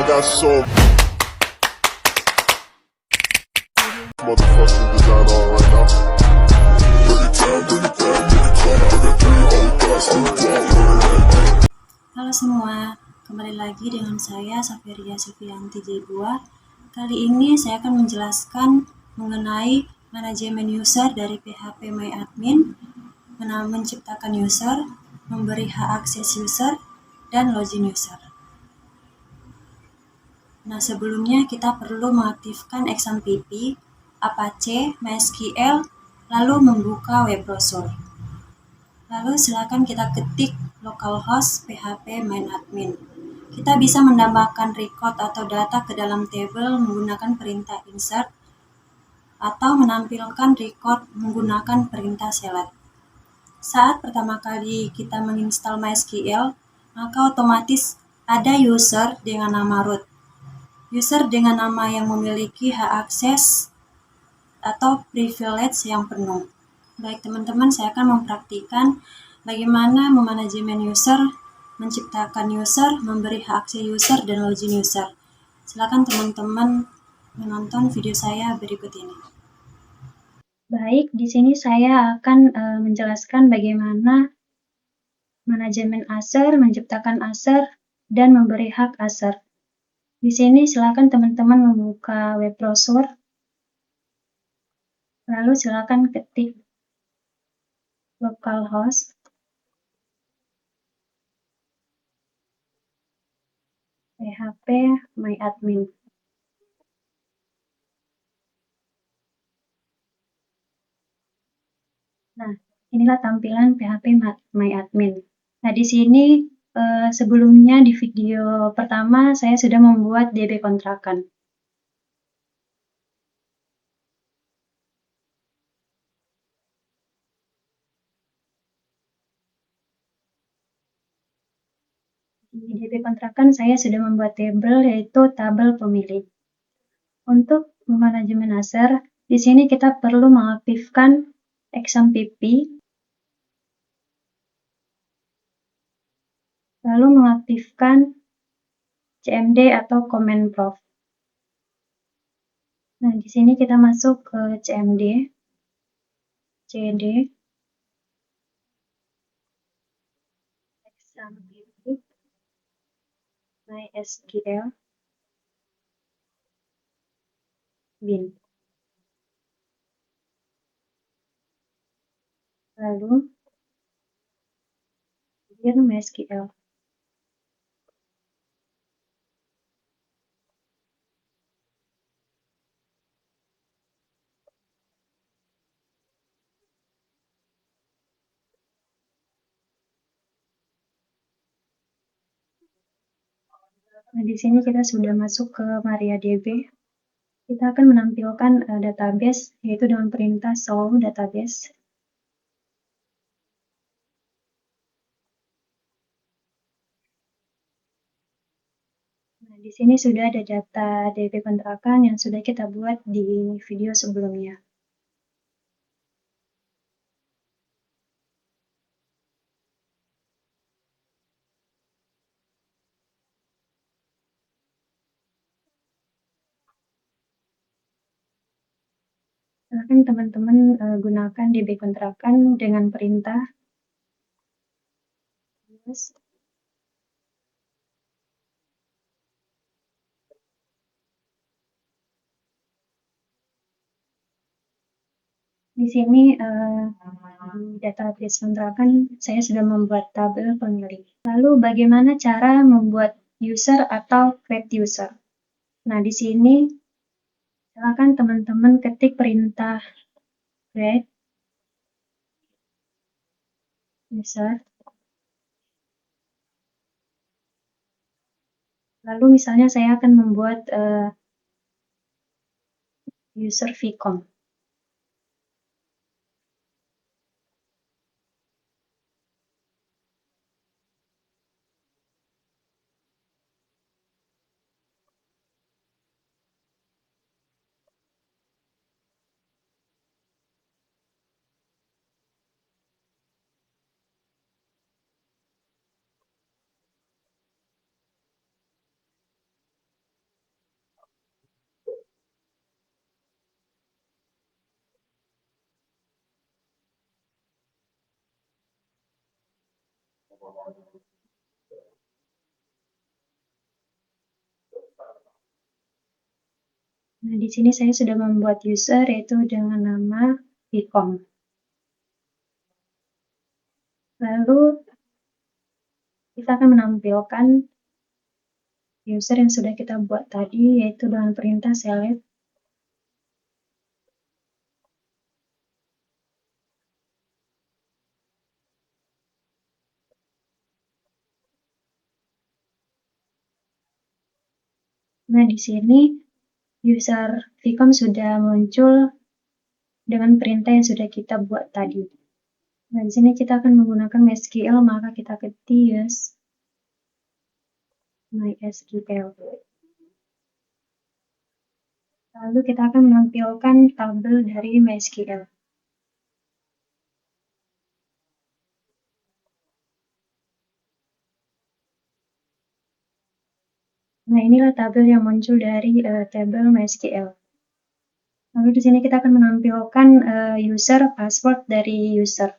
got so motherfucking design on right now. Halo semua, kembali lagi dengan saya Safiria Sufianti Jebua. Kali ini saya akan menjelaskan mengenai manajemen user dari PHP MyAdmin, menciptakan user, memberi hak akses user, dan login user. Nah, sebelumnya kita perlu mengaktifkan XAMPP, Apache, MySQL, lalu membuka web browser. Lalu silakan kita ketik localhost php MyAdmin. Kita bisa menambahkan record atau data ke dalam table menggunakan perintah insert atau menampilkan record menggunakan perintah select. Saat pertama kali kita menginstal MySQL, maka otomatis ada user dengan nama root. User dengan nama yang memiliki hak akses atau privilege yang penuh. Baik teman-teman, saya akan mempraktikkan bagaimana memanajemen user, menciptakan user, memberi hak akses user, dan login user. Silakan teman-teman menonton video saya berikut ini. Baik, di sini saya akan menjelaskan bagaimana manajemen user, menciptakan user, dan memberi hak user. Di sini silakan teman-teman membuka web browser, lalu silakan ketik localhost php MyAdmin. Nah, inilah tampilan PHP MyAdmin. Nah, di sini sebelumnya di video pertama saya sudah membuat DB kontrakan. Di DB kontrakan saya sudah membuat tabel, yaitu tabel pemilik. Untuk manajemen user, di sini kita perlu mengaktifkan XAMPP, lalu mengaktifkan CMD atau command prompt. Nah, di sini kita masuk ke CMD, cd, XAMPP, MySQL, bin. Lalu kemudian MySQL. Nah, di sini kita sudah masuk ke MariaDB. Kita akan menampilkan database, yaitu dengan perintah show database. Nah, di sini sudah ada data DB kontrakan yang sudah kita buat di video sebelumnya. Silakan teman-teman gunakan DB kontrakan dengan perintah use. Di sini database kontrakan saya sudah membuat tabel pemilik. Lalu bagaimana cara membuat user atau create user? Nah, di sini silakan teman-teman ketik perintah create user. Lalu misalnya saya akan membuat user vcom. Nah, di sini saya sudah membuat user yaitu dengan nama Vcom. Lalu kita akan menampilkan user yang sudah kita buat tadi yaitu dengan perintah select. Nah, di sini user Vcom sudah muncul dengan perintah yang sudah kita buat tadi. Nah, di sini kita akan menggunakan MySQL, maka kita ketik use MySQL. Lalu kita akan menampilkan tabel dari MySQL. Nah, inilah tabel yang muncul dari tabel MySQL. Lalu di sini kita akan menampilkan user, password dari user.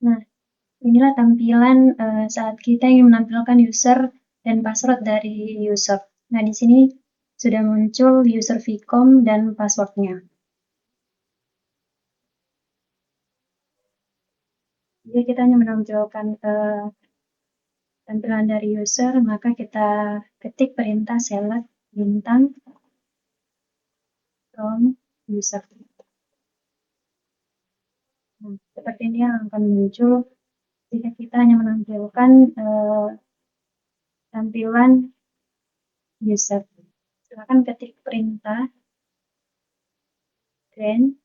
Nah, inilah tampilan saat kita ingin menampilkan user dan password dari user. Nah, di sini sudah muncul user Vcom dan passwordnya. Jadi kita hanya menampilkan tampilan dari user, maka kita ketik perintah select bintang from user. Nah, seperti ini yang akan muncul jika kita hanya menampilkan tampilan user. Silakan ketik perintah green.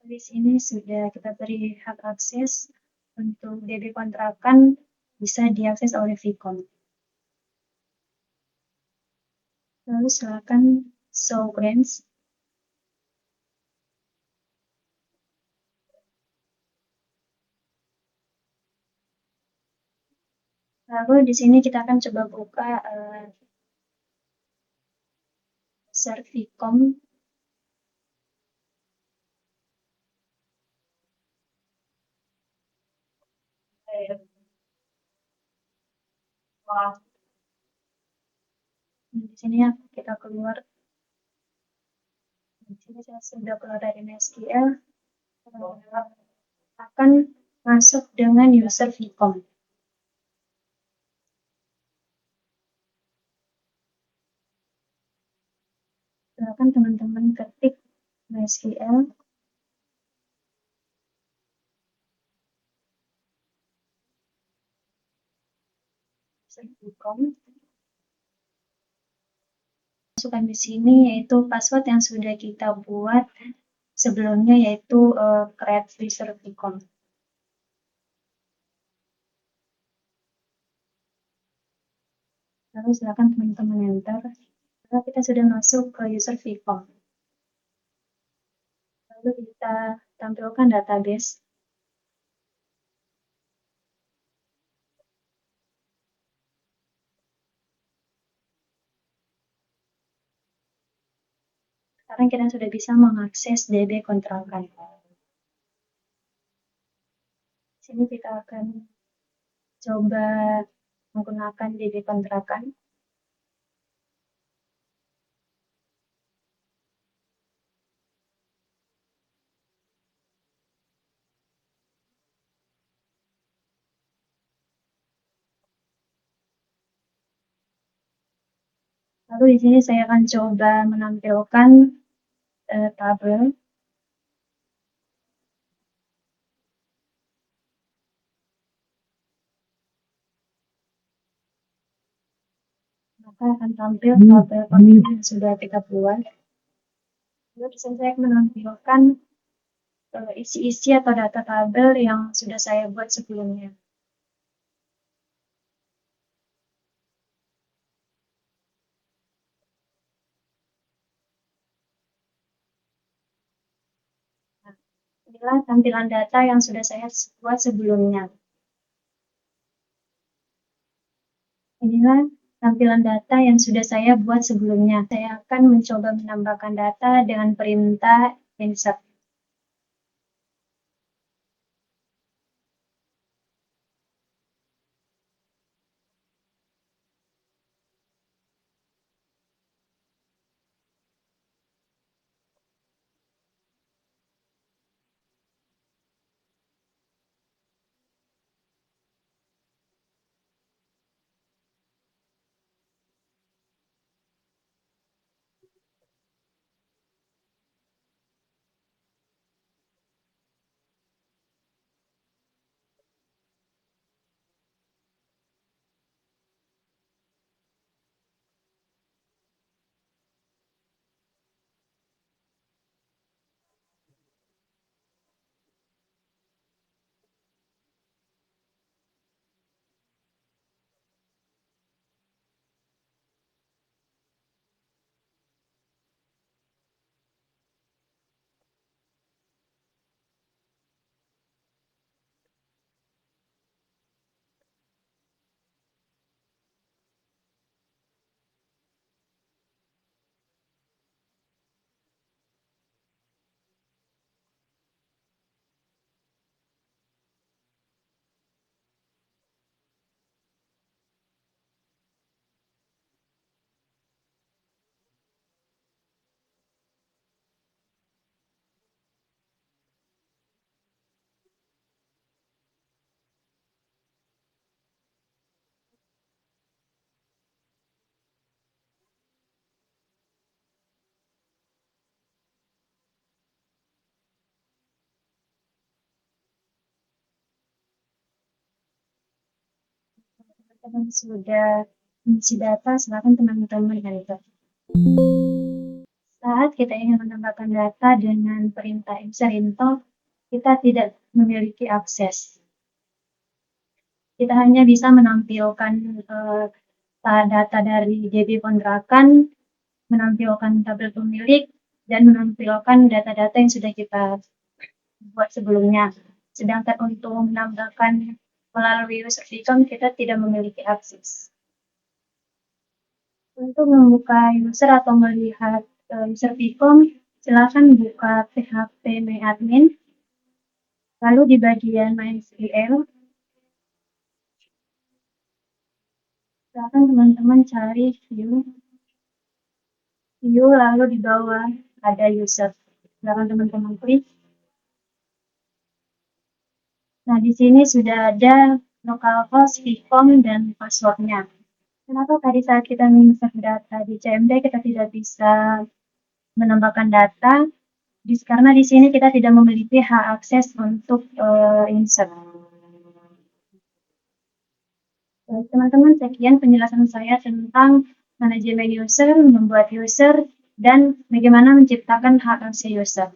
Di sini sudah kita beri hak akses untuk DB kontrakan bisa diakses oleh Vcom. Lalu silakan show grants. Lalu di sini kita akan coba buka user Vcom. Di sini ya kita keluar. Di sini saya sudah keluar dari MySQL. Akan masuk dengan user Vcom. Silakan teman-teman ketik MySQL. User Vcom. Masukkan di sini yaitu password yang sudah kita buat sebelumnya yaitu create user Vcom. Lalu silakan teman-teman enter. Lalu kita sudah masuk ke user Vcom. Lalu kita tampilkan database. Sekarang kita sudah bisa mengakses DB kontrakan. Sini kita akan coba menggunakan DB kontrakan. Lalu di sini saya akan coba menampilkan tabel. Maka akan tampil tabel pemilih yang sudah kita buat. Lalu di sini saya akan menampilkan isi-isi atau data tabel yang sudah saya buat sebelumnya. Nah, inilah tampilan data yang sudah saya buat sebelumnya. Inilah tampilan data yang sudah saya buat sebelumnya. Saya akan mencoba menambahkan data dengan perintah insert. Teman-teman sudah mengisi data, silakan teman-teman enter. Saat kita ingin menambahkan data dengan perintah insert info, kita tidak memiliki akses. Kita hanya bisa menampilkan data dari DB kontrakan, menampilkan tabel pemilik, dan menampilkan data-data yang sudah kita buat sebelumnya. Sedangkan untuk menambahkan melalui user Vicom, kita tidak memiliki akses. Untuk membuka user atau melihat user Vicom, silakan buka PHP MyAdmin, lalu di bagian MySQL, silakan teman-teman cari view, lalu di bawah ada user. Silakan teman-teman klik. Nah, di sini sudah ada localhost, Vicom, dan passwordnya. Kenapa tadi saat kita menginsert data di CMD kita tidak bisa menambahkan data? Karena di sini kita tidak memiliki hak akses untuk insert. Teman-teman, sekian penjelasan saya tentang manajemen user, membuat user, dan bagaimana menciptakan hak akses user.